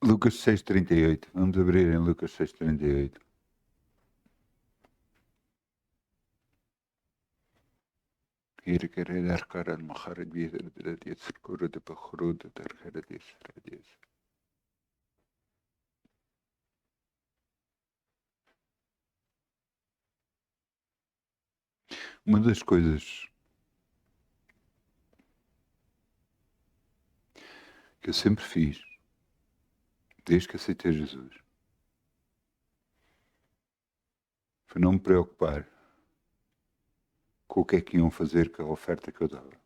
Lucas 6,38. Vamos abrir em Lucas 6,38. Hier querer dar cara de morrer de vida de seguro de parruda de terceira de. Uma das coisas que eu sempre fiz, desde que aceitei Jesus, foi não me preocupar com o que é que iam fazer com a oferta que eu dava.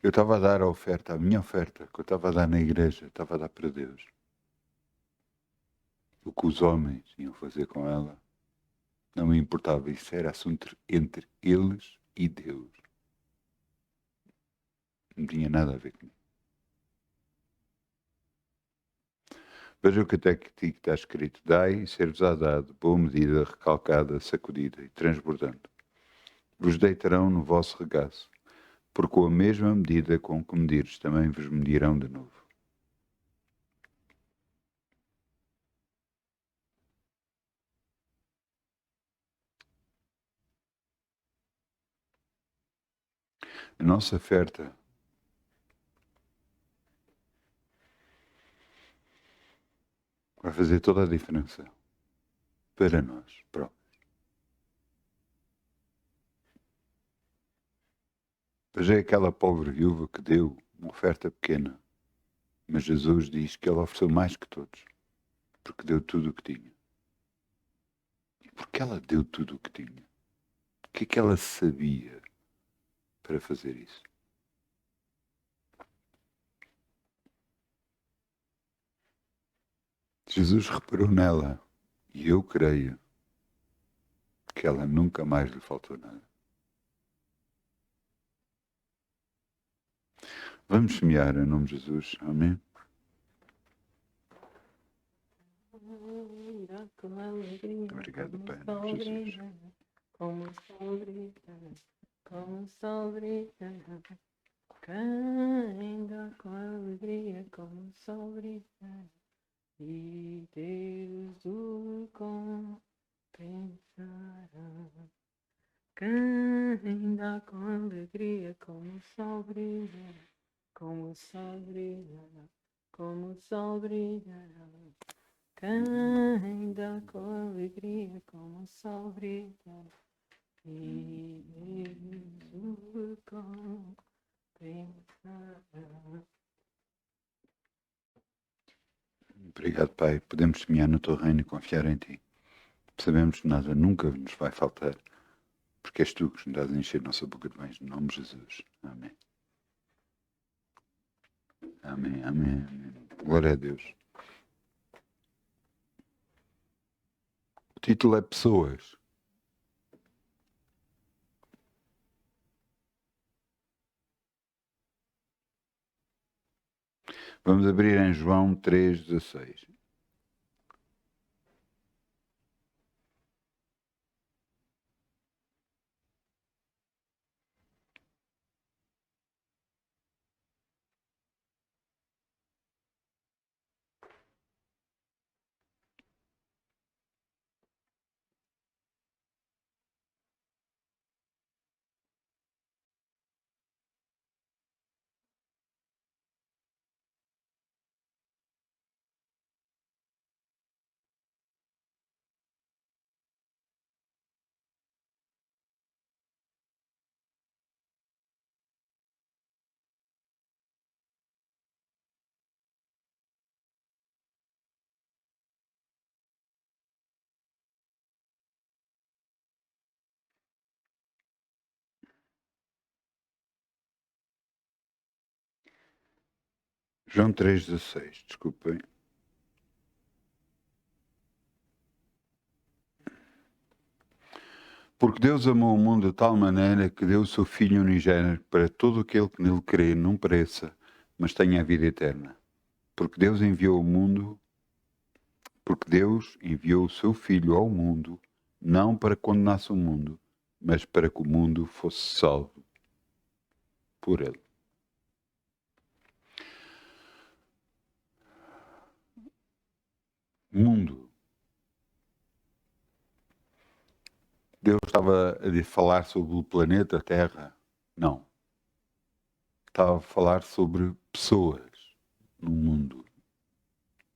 Eu estava a dar a oferta, a minha oferta, que eu estava a dar na igreja, estava a dar para Deus. O que os homens iam fazer com ela, não me importava. Isso era assunto entre eles e Deus. Não tinha nada a ver comigo. Veja o que até que está escrito: dai e ser-vos-á dado, boa medida, recalcada, sacudida e transbordando. Vos deitarão no vosso regaço, porque com a mesma medida com que medires, também vos medirão de novo. A nossa oferta vai fazer toda a diferença para nós próprios. Veja aquela pobre viúva que deu uma oferta pequena, mas Jesus diz que ela ofereceu mais que todos, porque deu tudo o que tinha. E porque ela deu tudo o que tinha? O que é que ela sabia para fazer isso? Jesus reparou nela e eu creio que ela nunca mais lhe faltou nada. Vamos semear em nome de Jesus. Amém? Obrigado, Pai, em nome de Jesus. Como sol brilha, como sol brilha, ainda com alegria, como sol brilha, e Deus o compensará. Ainda com alegria, como sol brilha, como sol brilha, como sol brilha. Ainda com alegria, como o sol brilha, e Deus o compensará. Obrigado, Pai. Podemos semear no teu reino e confiar em ti. Sabemos que nada nunca nos vai faltar, porque és tu que nos dás a encher nossa boca de bens. Em nome de Jesus. Amém. Amém, amém, amém. Glória a Deus. O título é Pessoas. Vamos abrir em João 3,16. João 3,16, desculpem. Porque Deus amou o mundo de tal maneira que deu o seu Filho unigênito para todo aquele que nele crê não pereça, mas tenha a vida eterna. Porque Deus enviou o seu Filho ao mundo, não para condenasse o mundo, mas para que o mundo fosse salvo por ele. Mundo. Deus estava a falar sobre o planeta Terra? Não. Estava a falar sobre pessoas no mundo.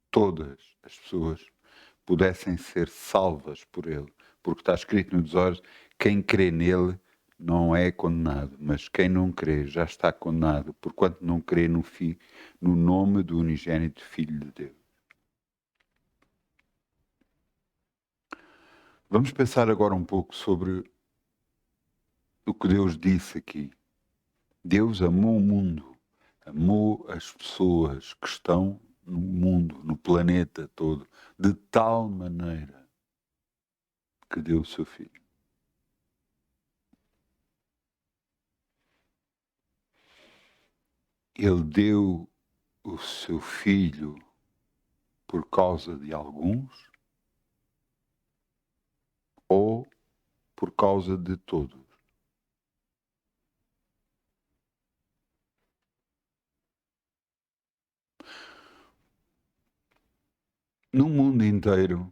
Todas as pessoas pudessem ser salvas por ele. Porque está escrito nos olhos, quem crê nele não é condenado, mas quem não crê já está condenado, porquanto não crê no nome do unigênito Filho de Deus. Vamos pensar agora um pouco sobre o que Deus disse aqui. Deus amou o mundo, amou as pessoas que estão no mundo, no planeta todo, de tal maneira que deu o seu Filho. Ele deu o seu Filho por causa de alguns ou por causa de todos. No mundo inteiro,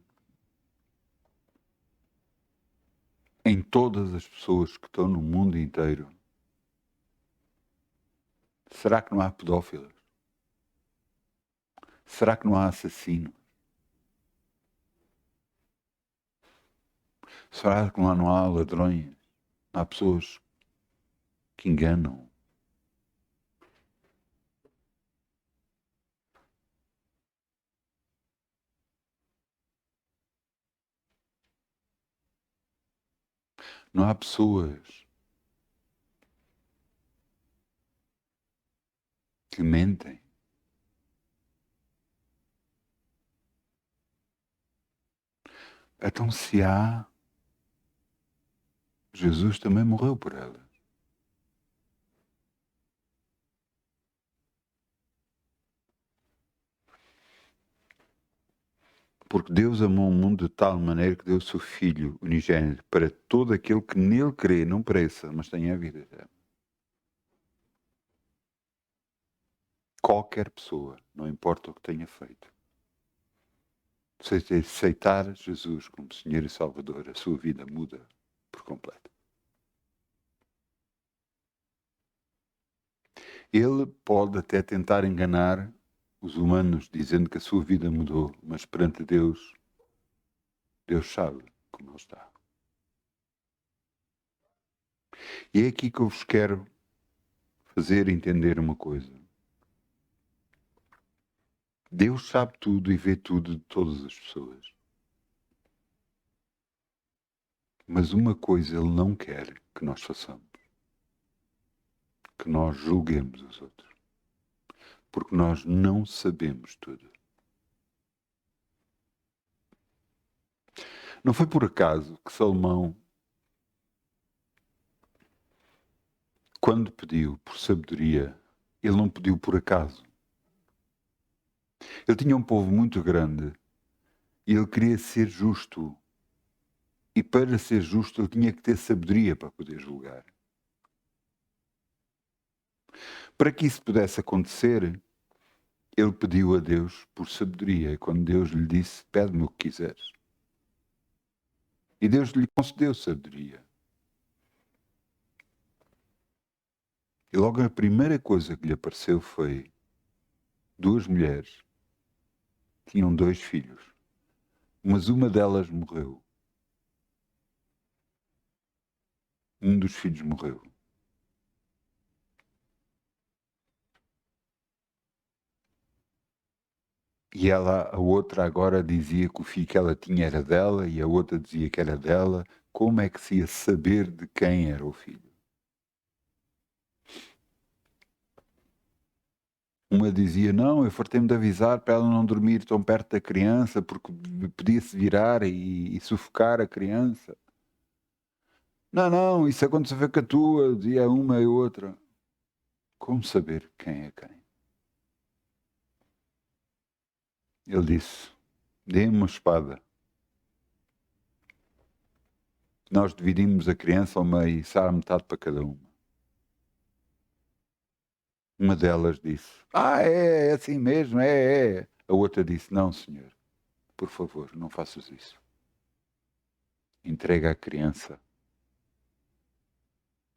em todas as pessoas que estão no mundo inteiro, será que não há pedófilos? Será que não há assassinos? Será que não há ladrões? Há pessoas que enganam? Não há pessoas que mentem? Então, se há, Jesus também morreu por elas. Porque Deus amou o mundo de tal maneira que deu o seu Filho unigênito para todo aquele que nele crê, não pereça, mas tenha a vida eterna. Qualquer pessoa, não importa o que tenha feito. Se aceitar Jesus como Senhor e Salvador, a sua vida muda por completo. Ele pode até tentar enganar os humanos, dizendo que a sua vida mudou, mas perante Deus, Deus sabe como ele está. E é aqui que eu vos quero fazer entender uma coisa. Deus sabe tudo e vê tudo de todas as pessoas. Mas uma coisa Ele não quer que nós façamos. Que nós julguemos os outros. Porque nós não sabemos tudo. Não foi por acaso que Salomão, quando pediu por sabedoria, ele não pediu por acaso. Ele tinha um povo muito grande e ele queria ser justo. E para ser justo ele tinha que ter sabedoria para poder julgar. Para que isso pudesse acontecer, ele pediu a Deus por sabedoria. E quando Deus lhe disse, pede-me o que quiseres. E Deus lhe concedeu sabedoria. E logo a primeira coisa que lhe apareceu foi duas mulheres. Tinham dois filhos. Mas uma delas morreu. Um dos filhos morreu. E ela, a outra agora dizia que o filho que ela tinha era dela e a outra dizia que era dela. Como é que se ia saber de quem era o filho? Uma dizia, não, eu fartei-me de avisar para ela não dormir tão perto da criança porque podia-se virar e sufocar a criança. Não, não, isso aconteceu com a tua, dizia uma e outra. Como saber quem é quem? Ele disse, dê-me uma espada. nós dividimos a criança ao meio e sai metade para cada uma. Uma delas disse, é assim mesmo, é. A outra disse, não, senhor, por favor, não faças isso. Entrega a criança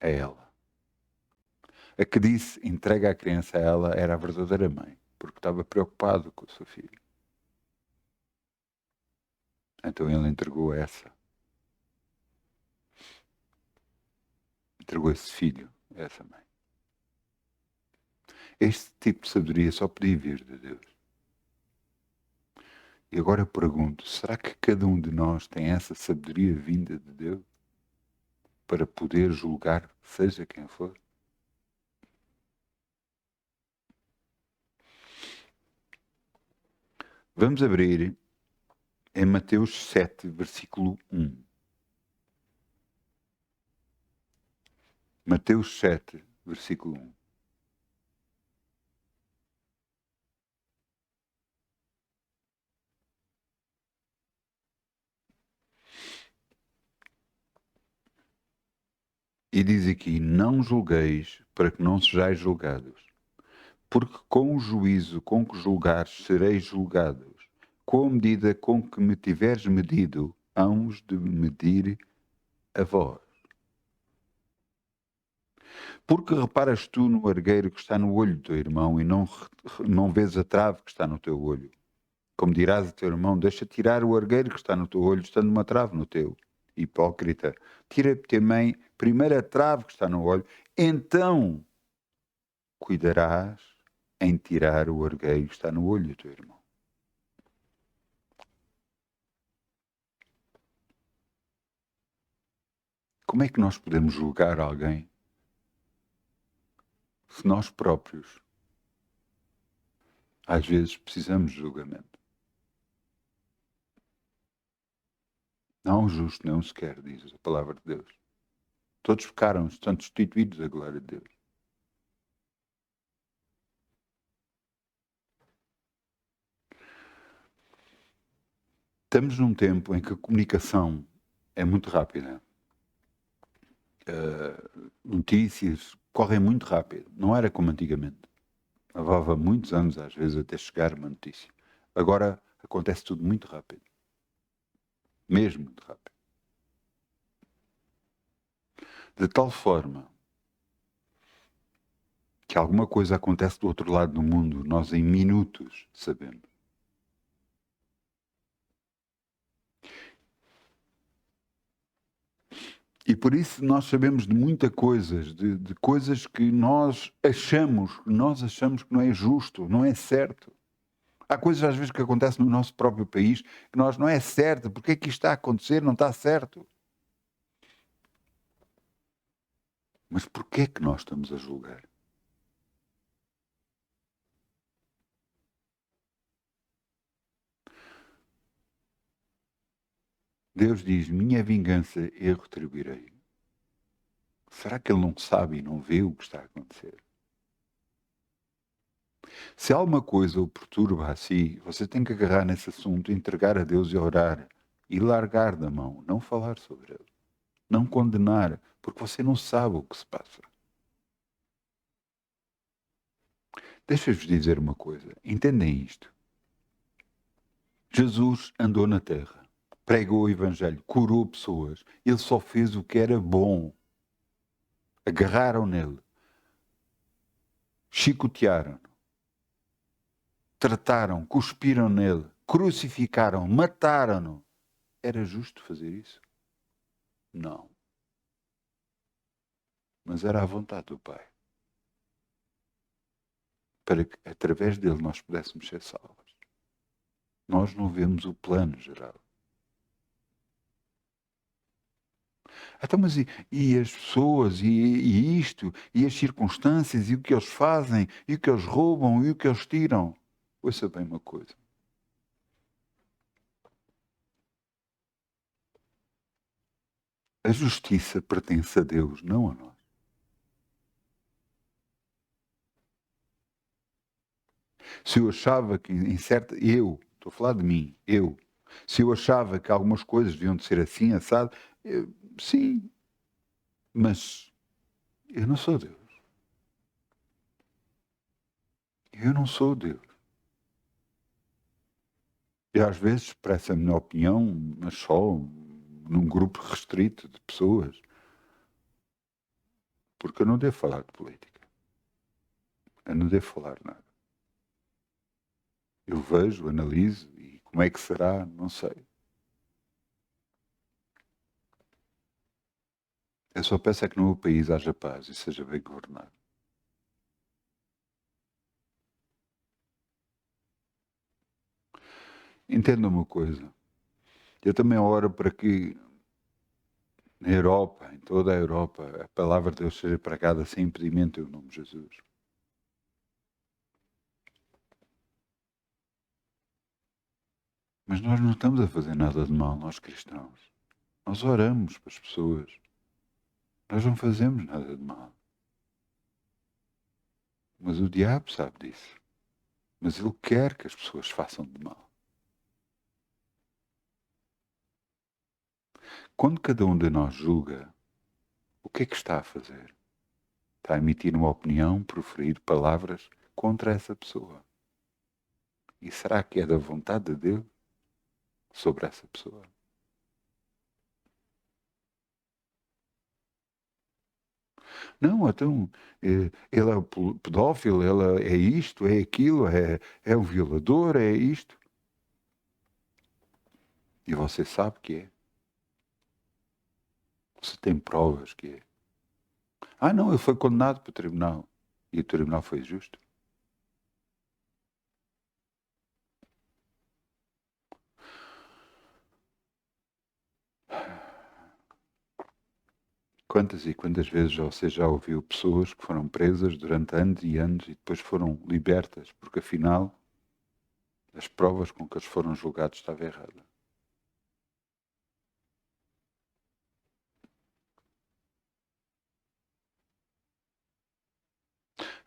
a ela. A que disse, entrega a criança a ela, era a verdadeira mãe, porque estava preocupado com o seu filho. Então ele entregou essa. Entregou esse filho a essa mãe. Este tipo de sabedoria só podia vir de Deus. E agora eu pergunto, será que cada um de nós tem essa sabedoria vinda de Deus para poder julgar seja quem for? Vamos abrir em Mateus 7, versículo 1. Mateus 7, versículo 1. E diz aqui, não julgueis para que não sejais julgados. Porque com o juízo com que julgares sereis julgados. Com a medida com que me tiveres medido, hãos de medir a vós. Porque reparas tu no argueiro que está no olho do teu irmão e não vês a trave que está no teu olho? Como dirás a teu irmão, deixa tirar o argueiro que está no teu olho, estando uma trave no teu. Hipócrita, tira também primeiro a trave que está no olho, então cuidarás em tirar o argueiro que está no olho do teu irmão. Como é que nós podemos julgar alguém se nós próprios, às vezes, precisamos de julgamento? Não há um justo, nem um sequer, diz a palavra de Deus. Todos pecaram, estão destituídos da glória de Deus. Estamos num tempo em que a comunicação é muito rápida. Notícias correm muito rápido. Não era como antigamente. Levava muitos anos, às vezes, até chegar uma notícia. Agora acontece tudo muito rápido. Mesmo muito rápido. De tal forma que alguma coisa acontece do outro lado do mundo, nós em minutos sabemos. E por isso nós sabemos de muitas coisas, de coisas que nós achamos que não é justo, não é certo. Há coisas às vezes que acontecem no nosso próprio país que nós não é certo. Porque é que isto está a acontecer? Não está certo. Mas porquê é que nós estamos a julgar? Deus diz, minha vingança eu retribuirei. Será que Ele não sabe e não vê o que está a acontecer? Se alguma coisa o perturba a si, você tem que agarrar nesse assunto, entregar a Deus e orar. E largar da mão, não falar sobre ele. Não condenar, porque você não sabe o que se passa. Deixa-vos dizer uma coisa, entendem isto. Jesus andou na terra, pregou o Evangelho, curou pessoas, ele só fez o que era bom. Agarraram nele, chicotearam-no, trataram, cuspiram nele, crucificaram, mataram-no. Era justo fazer isso? Não. Mas era a vontade do Pai. Para que, através dele, nós pudéssemos ser salvos. Nós não vemos o plano geral. Então, mas e as pessoas, e isto, e as circunstâncias, e o que eles fazem, e o que eles roubam, e o que eles tiram? Ouça bem uma coisa. A justiça pertence a Deus, não a nós. Se eu achava que em certa... Eu, estou a falar de mim, se eu achava que algumas coisas deviam de ser assim, assado, Sim, mas eu não sou Deus. Eu não sou Deus. E às vezes expresso a minha opinião, mas só num grupo restrito de pessoas. Porque eu não devo falar de política. Eu não devo falar nada. Eu vejo, analiso e como é que será, não sei. Eu só peço é que no meu país haja paz e seja bem governado. Entenda uma coisa. Eu também oro para que na Europa, em toda a Europa, a palavra de Deus seja pregada sem impedimento em nome de Jesus. Mas nós não estamos a fazer nada de mal, nós cristãos. Nós oramos para as pessoas. Nós não fazemos nada de mal. Mas o diabo sabe disso. Mas ele quer que as pessoas façam de mal. Quando cada um de nós julga, o que é que está a fazer? Está a emitir uma opinião, proferir palavras contra essa pessoa. E será que é da vontade de Deus sobre essa pessoa? Não, então, ele é o pedófilo, ele é isto, é aquilo, é um violador, é isto. E você sabe que é. Você tem provas que é. Ah, não, ele foi condenado para o tribunal. E o tribunal foi justo. Quantas e quantas vezes você já ouviu pessoas que foram presas durante anos e anos e depois foram libertas, porque afinal as provas com que eles foram julgados estavam erradas.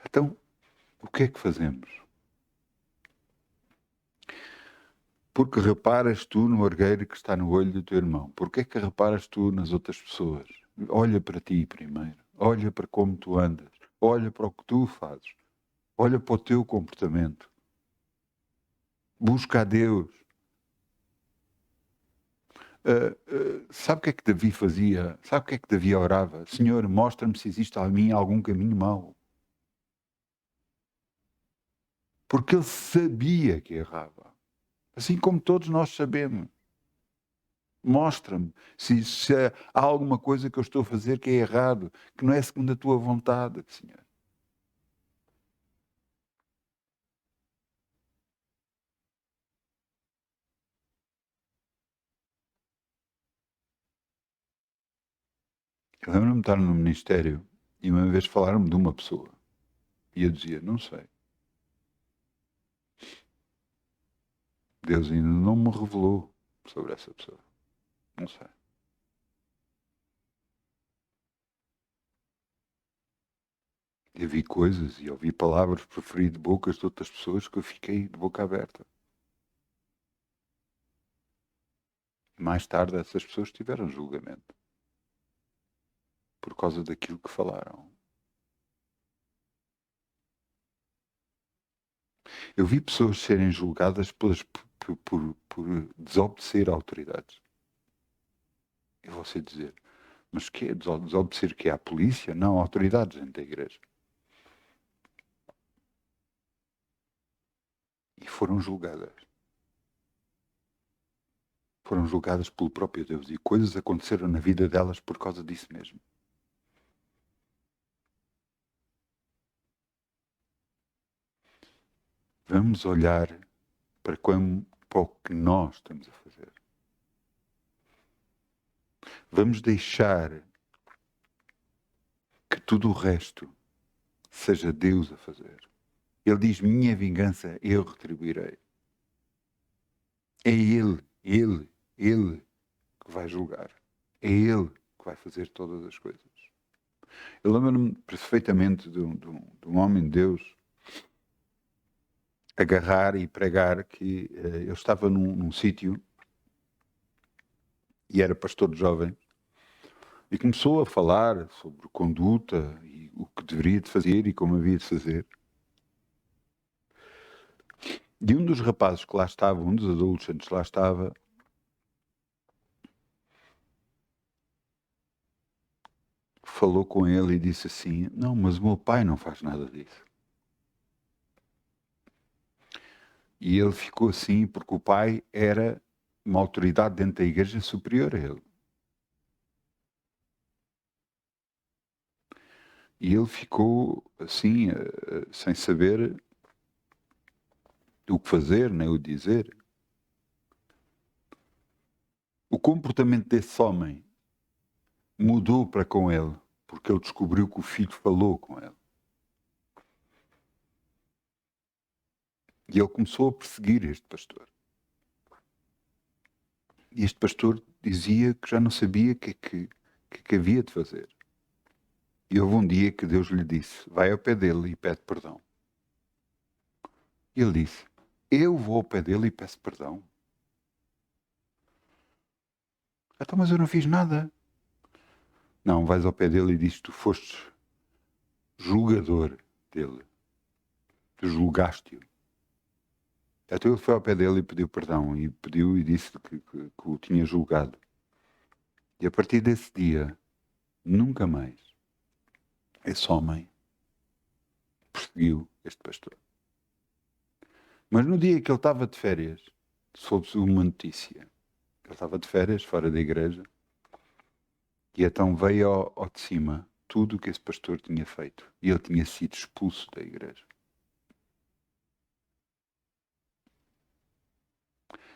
Então, o que é que fazemos? Porque reparas tu no argueiro que está no olho do teu irmão? Porque é que reparas tu nas outras pessoas? Olha para ti primeiro. Olha para como tu andas. Olha para o que tu fazes. Olha para o teu comportamento. Busca a Deus. Sabe o que é que Davi fazia? Sabe o que é que Davi orava? Senhor, mostra-me se existe em mim algum caminho mau. Porque ele sabia que errava. Assim como todos nós sabemos. Mostra-me se há alguma coisa que eu estou a fazer que é errado, que não é segundo a tua vontade, Senhor. Eu lembro-me de estar no ministério e uma vez falaram-me de uma pessoa. E eu dizia, não sei. Deus ainda não me revelou sobre essa pessoa. Não sei. Eu vi coisas e ouvi palavras preferidas de bocas de outras pessoas que eu fiquei de boca aberta. Mais tarde essas pessoas tiveram julgamento por causa daquilo que falaram. Eu vi pessoas serem julgadas por desobedecer a autoridades. E você dizer, mas que é desobedecer que é a polícia? Não, autoridades dentro da igreja. E foram julgadas. Foram julgadas pelo próprio Deus e coisas aconteceram na vida delas por causa disso mesmo. Vamos olhar para o que nós estamos a fazer. Vamos deixar que tudo o resto seja Deus a fazer. Ele diz, minha vingança eu retribuirei. É Ele que vai julgar. É Ele que vai fazer todas as coisas. Eu lembro-me perfeitamente de um homem de Deus agarrar e pregar que eu estava num sítio e era pastor de jovens E começou a falar sobre conduta e o que deveria de fazer e como havia de fazer. E um dos rapazes que lá estava, um dos adolescentes que lá estava, falou com ele e disse assim: não, mas o meu pai não faz nada disso. E ele ficou assim porque o pai era uma autoridade dentro da igreja superior a ele. E ele ficou assim, sem saber o que fazer, nem o dizer. O comportamento desse homem mudou para com ele, porque ele descobriu que o filho falou com ele. E ele começou a perseguir este pastor. E este pastor dizia que já não sabia o que havia de fazer. E houve um dia que Deus lhe disse: vai ao pé dele e pede perdão. E ele disse: eu vou ao pé dele e peço perdão? Então, mas eu não fiz nada. Não, vais ao pé dele e dizes: tu foste julgador dele. Tu julgaste-o. Então ele foi ao pé dele e pediu perdão. E pediu e disse que o tinha julgado. E a partir desse dia, nunca mais, esse homem perseguiu este pastor. Mas no dia que ele estava de férias, soube-se uma notícia. Ele estava de férias, fora da igreja, e então veio ao de cima tudo o que esse pastor tinha feito. E ele tinha sido expulso da igreja.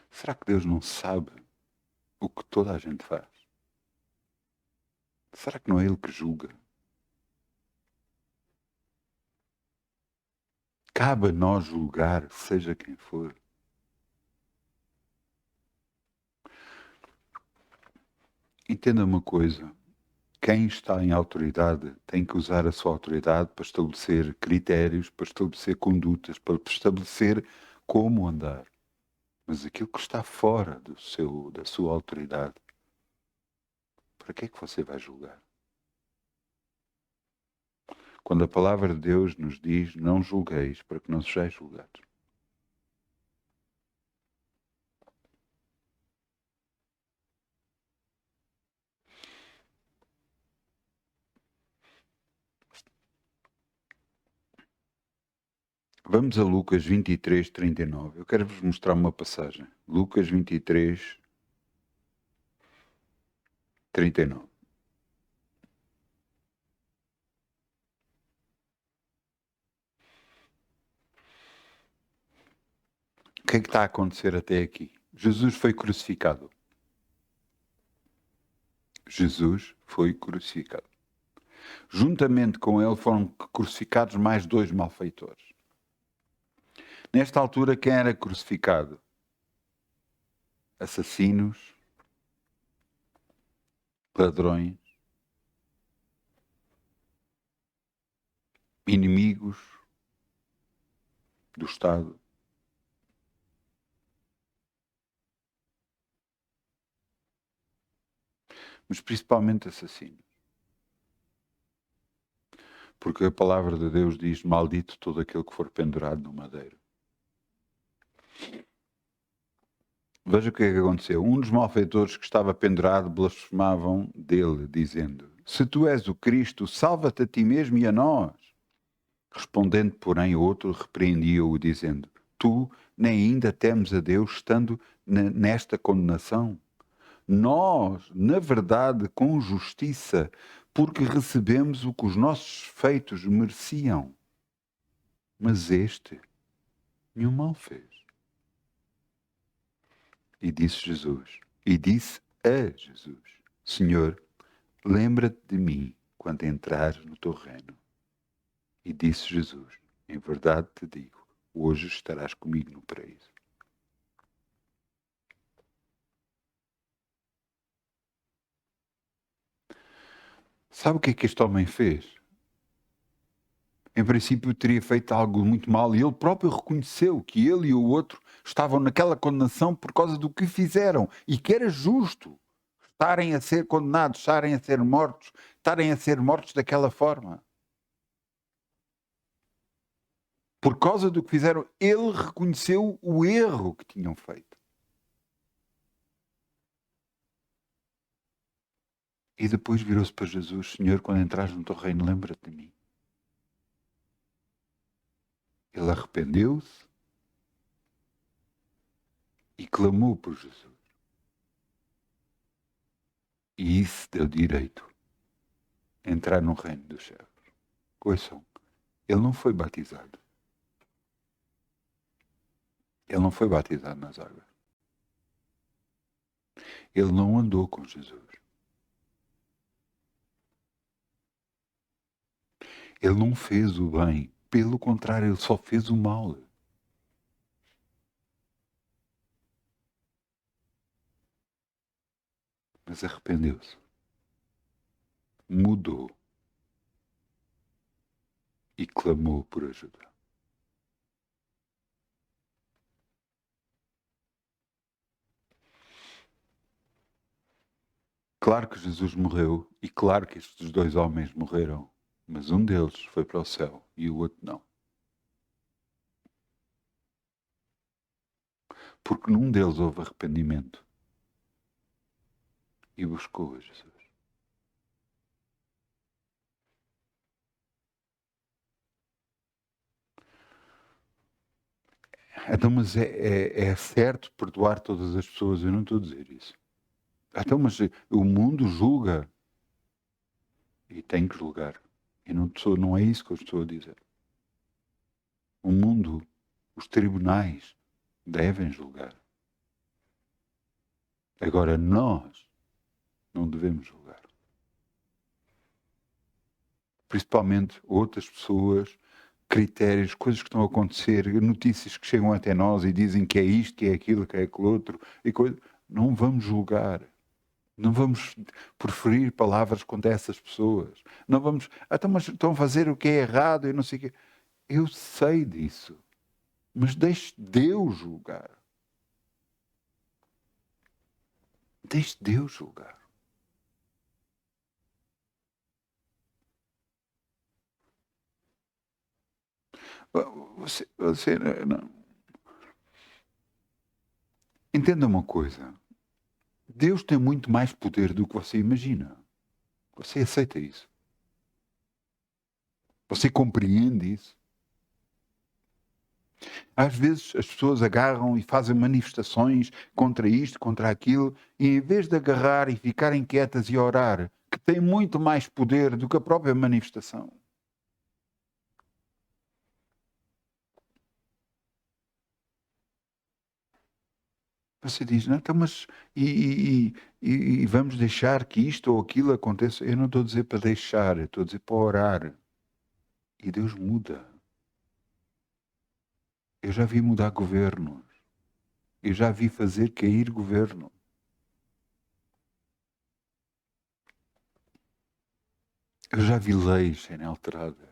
Será que Deus não sabe o que toda a gente faz? Será que não é Ele que julga? Cabe a nós julgar, seja quem for. Entenda uma coisa. Quem está em autoridade tem que usar a sua autoridade para estabelecer critérios, para estabelecer condutas, para estabelecer como andar. Mas aquilo que está fora da sua autoridade, para que é que você vai julgar? Quando a palavra de Deus nos diz: não julgueis, para que não sejais julgados. Vamos a Lucas 23, 39. Eu quero vos mostrar uma passagem. Lucas 23, 39. O que é que está a acontecer até aqui? Jesus foi crucificado. Jesus foi crucificado. Juntamente com ele foram crucificados mais 2 malfeitores. Nesta altura, quem era crucificado? Assassinos, ladrões, inimigos do Estado. Mas principalmente assassinos. Porque a palavra de Deus diz: maldito todo aquele que for pendurado no madeiro. Veja o que é que aconteceu. Um dos malfeitores que estava pendurado blasfemavam dele, dizendo: se tu és o Cristo, salva-te a ti mesmo e a nós. Respondendo, porém, outro repreendia-o, dizendo: tu nem ainda temes a Deus, estando nesta condenação? Nós, na verdade, com justiça, porque recebemos o que os nossos feitos mereciam. Mas este nenhum mal fez. E disse a Jesus: Senhor, lembra-te de mim quando entrares no teu reino. E disse Jesus: em verdade te digo, hoje estarás comigo no paraíso. Sabe o que é que este homem fez? Em princípio teria feito algo muito mal e ele próprio reconheceu que ele e o outro estavam naquela condenação por causa do que fizeram e que era justo. estarem a ser condenados, estarem a ser mortos daquela forma. Por causa do que fizeram, ele reconheceu o erro que tinham feito. E depois virou-se para Jesus: Senhor, quando entrares no teu reino, lembra-te de mim. Ele arrependeu-se e clamou por Jesus. E isso deu direito a entrar no reino dos céus. Ouçam, ele não foi batizado. Ele não foi batizado nas águas. Ele não andou com Jesus. Ele não fez o bem. Pelo contrário, ele só fez o mal. Mas arrependeu-se. Mudou. E clamou por ajuda. Claro que Jesus morreu e claro que estes dois homens morreram, mas um deles foi para o céu e o outro não. Porque num deles houve arrependimento e buscou a Jesus. Então, mas é certo perdoar todas as pessoas? Eu não estou a dizer isso. Então, mas o mundo julga e tem que julgar. E não é isso que eu estou a dizer. O mundo, os tribunais devem julgar. Agora, nós não devemos julgar. Principalmente outras pessoas, critérios, coisas que estão a acontecer, notícias que chegam até nós e dizem que é isto, que é aquilo, que é aquilo outro, e não vamos julgar. Não vamos proferir palavras contra essas pessoas. Não vamos, então, mas estão a fazer o que é errado e não sei o quê. Eu sei disso. Mas deixe Deus julgar. Deixe Deus julgar. Você não. Entenda uma coisa. Deus tem muito mais poder do que você imagina. Você aceita isso? Você compreende isso? Às vezes as pessoas agarram e fazem manifestações contra isto, contra aquilo, e em vez de agarrar e ficarem quietas e orar, que tem muito mais poder do que a própria manifestação. Você diz, não, então, mas e vamos deixar que isto ou aquilo aconteça? Eu não estou a dizer para deixar, eu estou a dizer para orar. E Deus muda. Eu já vi mudar governos. Eu já vi fazer cair governo. Eu já vi leis serem alteradas.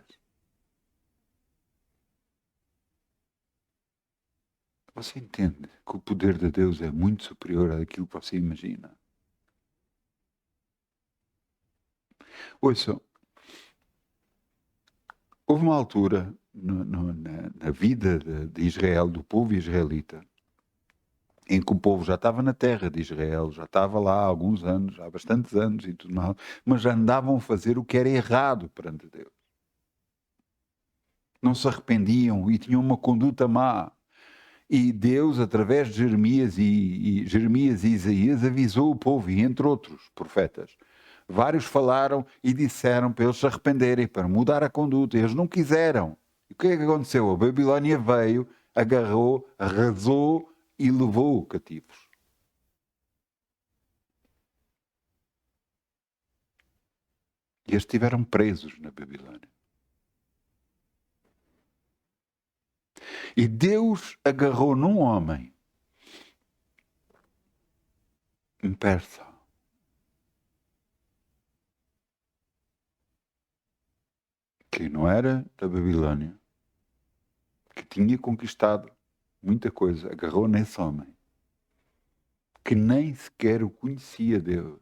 Você entende que o poder de Deus é muito superior àquilo que você imagina? Ouça, houve uma altura na vida de Israel, do povo israelita, em que o povo já estava na terra de Israel, já estava lá há alguns anos, há bastantes anos e tudo mais, mas já andavam a fazer o que era errado perante Deus. Não se arrependiam e tinham uma conduta má. E Deus, através de Jeremias e Isaías, avisou o povo, e entre outros profetas. Vários falaram e disseram para eles se arrependerem, para mudar a conduta. Eles não quiseram. E o que é que aconteceu? A Babilónia veio, agarrou, arrasou e levou cativos. E eles estiveram presos na Babilónia. E Deus agarrou num homem, um persa, que não era da Babilónia, que tinha conquistado muita coisa, agarrou nesse homem, que nem sequer o conhecia Deus.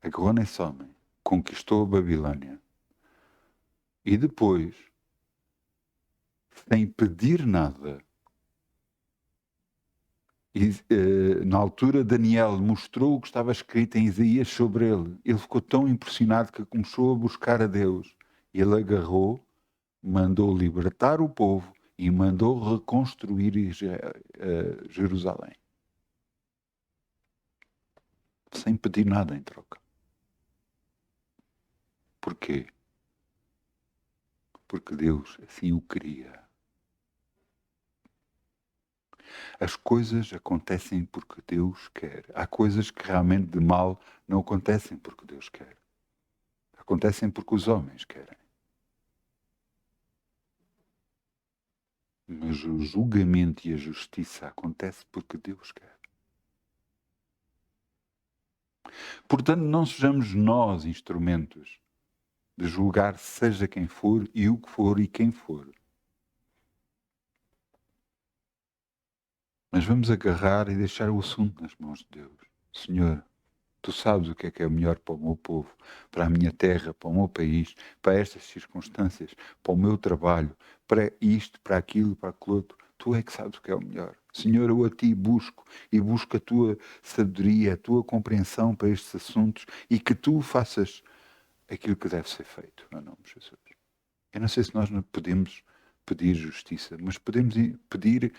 agarrou nesse homem, conquistou a Babilónia e depois, sem pedir nada, e, na altura Daniel mostrou o que estava escrito em Isaías sobre ele. Ele ficou tão impressionado que começou a buscar a Deus. E ele agarrou, mandou libertar o povo e mandou reconstruir Jerusalém. Sem pedir nada em troca. Porquê? Porque Deus assim o queria. As coisas acontecem porque Deus quer. Há coisas que realmente de mal não acontecem porque Deus quer. Acontecem porque os homens querem. Mas o julgamento e a justiça acontecem porque Deus quer. Portanto, não sejamos nós instrumentos de julgar seja quem for e o que for e quem for. Mas vamos agarrar e deixar o assunto nas mãos de Deus. Senhor, tu sabes o que é o melhor para o meu povo, para a minha terra, para o meu país, para estas circunstâncias, para o meu trabalho, para isto, para aquilo, para aquilo outro. Tu é que sabes o que é o melhor. Senhor, eu a ti busco e busco a tua sabedoria, a tua compreensão para estes assuntos e que tu faças aquilo que deve ser feito, em nome de Jesus. Eu não sei se nós não podemos pedir justiça, mas podemos pedir,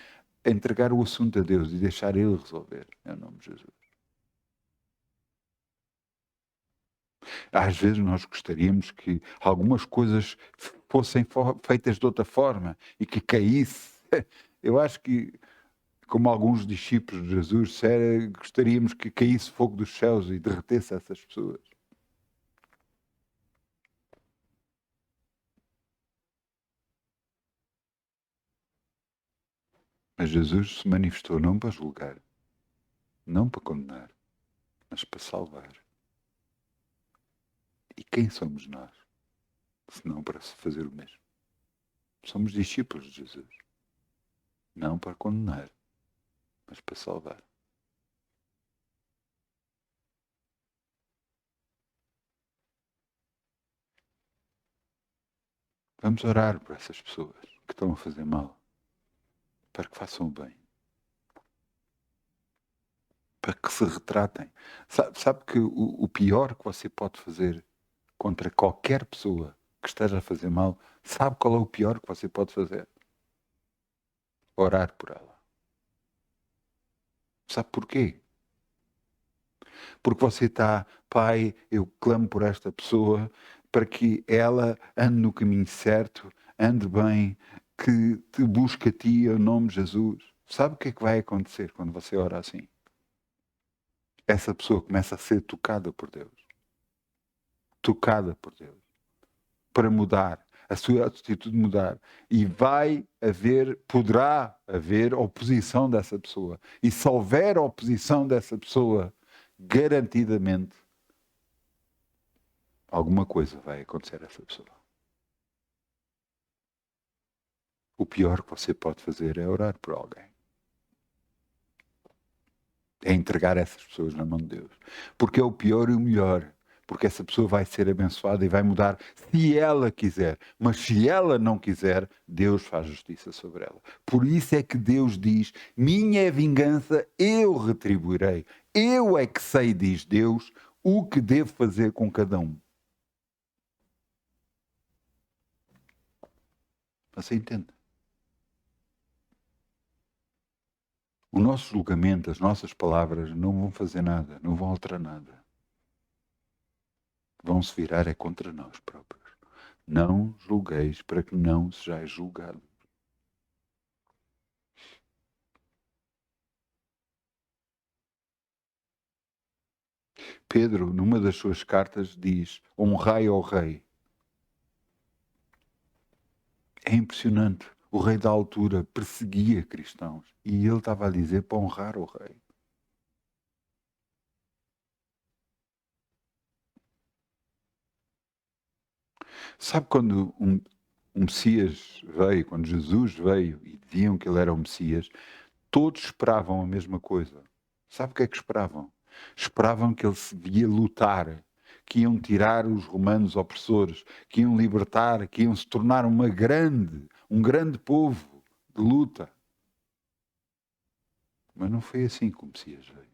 entregar o assunto a Deus e deixar Ele resolver, em nome de Jesus. Às vezes nós gostaríamos que algumas coisas fossem feitas de outra forma e que caísse. Eu acho que, como alguns discípulos de Jesus, gostaríamos que caísse fogo dos céus e derretesse essas pessoas. Mas Jesus se manifestou não para julgar, não para condenar, mas para salvar. E quem somos nós, se não para fazer o mesmo? Somos discípulos de Jesus, não para condenar, mas para salvar. Vamos orar por essas pessoas que estão a fazer mal, para que façam o bem, para que se retratem. Sabe que o pior que você pode fazer contra qualquer pessoa que esteja a fazer mal, sabe qual é o pior que você pode fazer? Orar por ela. Sabe porquê? Porque você está, Pai, eu clamo por esta pessoa para que ela ande no caminho certo, ande bem, que te busque a ti em nome de Jesus. Sabe o que é que vai acontecer quando você ora assim? Essa pessoa começa a ser tocada por Deus. Tocada por Deus. Para mudar. A sua atitude mudar. E poderá haver oposição dessa pessoa. E se houver oposição dessa pessoa, garantidamente, alguma coisa vai acontecer a essa pessoa. O pior que você pode fazer é orar por alguém. É entregar essas pessoas na mão de Deus. Porque é o pior e o melhor. Porque essa pessoa vai ser abençoada e vai mudar se ela quiser. Mas se ela não quiser, Deus faz justiça sobre ela. Por isso é que Deus diz, minha é vingança, eu retribuirei. Eu é que sei, diz Deus, o que devo fazer com cada um. Você entende? O nosso julgamento, as nossas palavras não vão fazer nada, não vão alterar nada. Vão se virar contra nós próprios. Não julgueis para que não sejais julgados. Pedro, numa das suas cartas, diz, honrai ao rei. É impressionante. O rei da altura perseguia cristãos e ele estava a dizer para honrar o rei. Sabe quando um Messias veio, quando Jesus veio e diziam que ele era o Messias, todos esperavam a mesma coisa. Sabe o que é que esperavam? Esperavam que ele se via lutar, que iam tirar os romanos opressores, que iam libertar, que iam se tornar um grande povo de luta. Mas não foi assim que o Messias veio.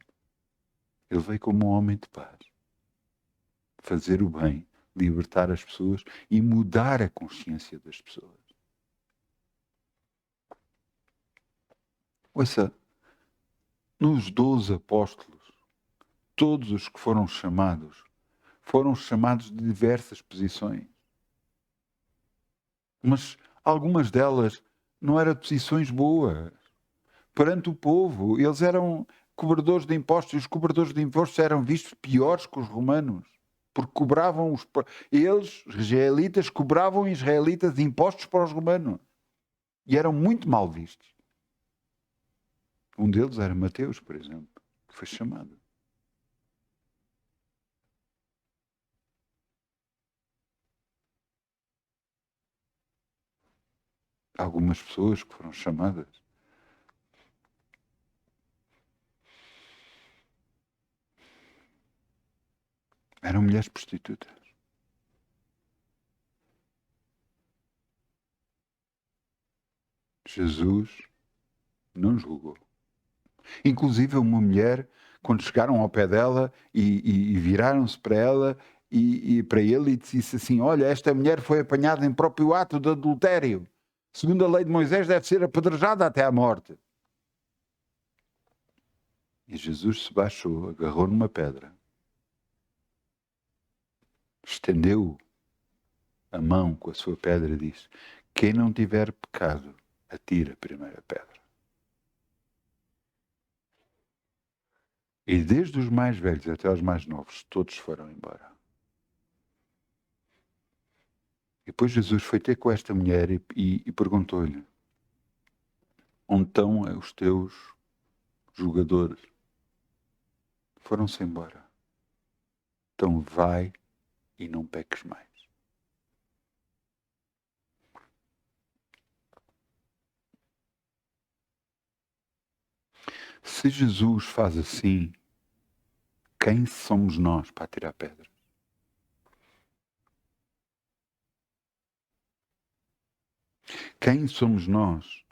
Ele veio como um homem de paz. Fazer o bem, libertar as pessoas e mudar a consciência das pessoas. Ouça, nos 12 apóstolos, todos os que foram chamados de diversas posições. Mas algumas delas não eram posições boas. Perante o povo, eles eram cobradores de impostos, e os cobradores de impostos eram vistos piores que os romanos, porque cobravam eles, israelitas, cobravam israelitas impostos para os romanos, e eram muito mal vistos. Um deles era Mateus, por exemplo, que foi chamado. Algumas pessoas que foram chamadas eram mulheres prostitutas. Jesus não julgou. Inclusive uma mulher, quando chegaram ao pé dela e viraram-se para ela e para ele e disse assim: olha, esta mulher foi apanhada em próprio ato de adultério. Segundo a lei de Moisés, deve ser apedrejada até à morte. E Jesus se baixou, agarrou numa pedra, estendeu a mão com a sua pedra e disse: quem não tiver pecado, atire a primeira pedra. E desde os mais velhos até os mais novos, todos foram embora. E depois Jesus foi ter com esta mulher e perguntou-lhe: onde estão os teus julgadores? Foram-se embora. Então vai e não peques mais. Se Jesus faz assim, quem somos nós para atirar pedras? Quem somos nós?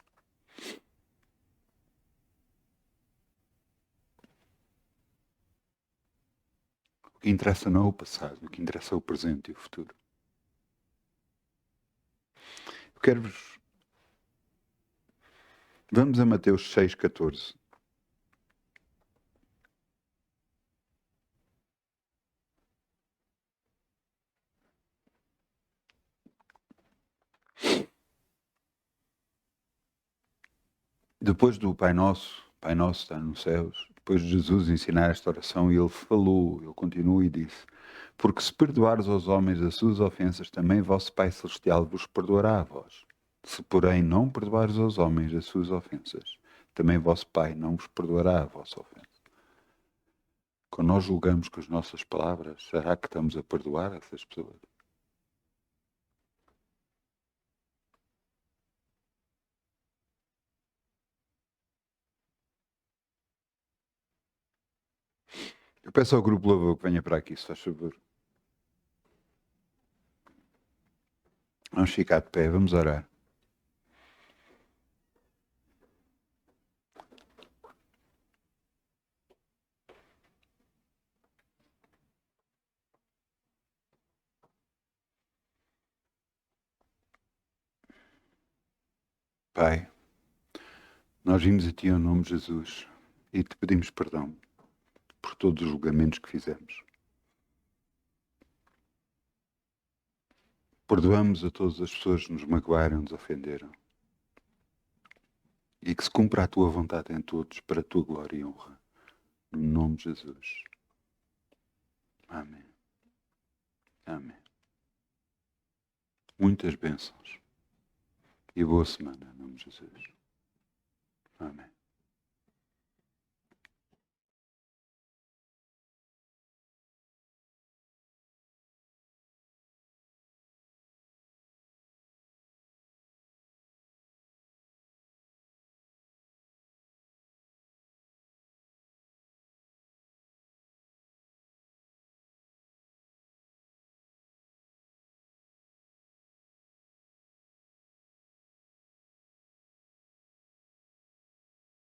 O que interessa não é o passado, o que interessa é o presente e o futuro. Eu quero-vos... Vamos a Mateus 6,14. Depois do Pai Nosso está nos céus, depois de Jesus ensinar esta oração, ele continuou e disse: porque se perdoares aos homens as suas ofensas, também vosso Pai Celestial vos perdoará a vós. Se, porém, não perdoares aos homens as suas ofensas, também vosso Pai não vos perdoará a vossa ofensa. Quando nós julgamos com as nossas palavras, será que estamos a perdoar essas pessoas? Eu peço ao grupo Louvor que venha para aqui, se faz favor. Vamos ficar de pé, vamos orar. Pai, nós vimos a Ti em nome de Jesus e Te pedimos perdão por todos os julgamentos que fizemos. Perdoamos a todas as pessoas que nos magoaram, nos ofenderam. E que se cumpra a Tua vontade em todos, para a Tua glória e honra. No nome de Jesus. Amém. Amém. Muitas bênçãos. E boa semana, em nome de Jesus. Amém.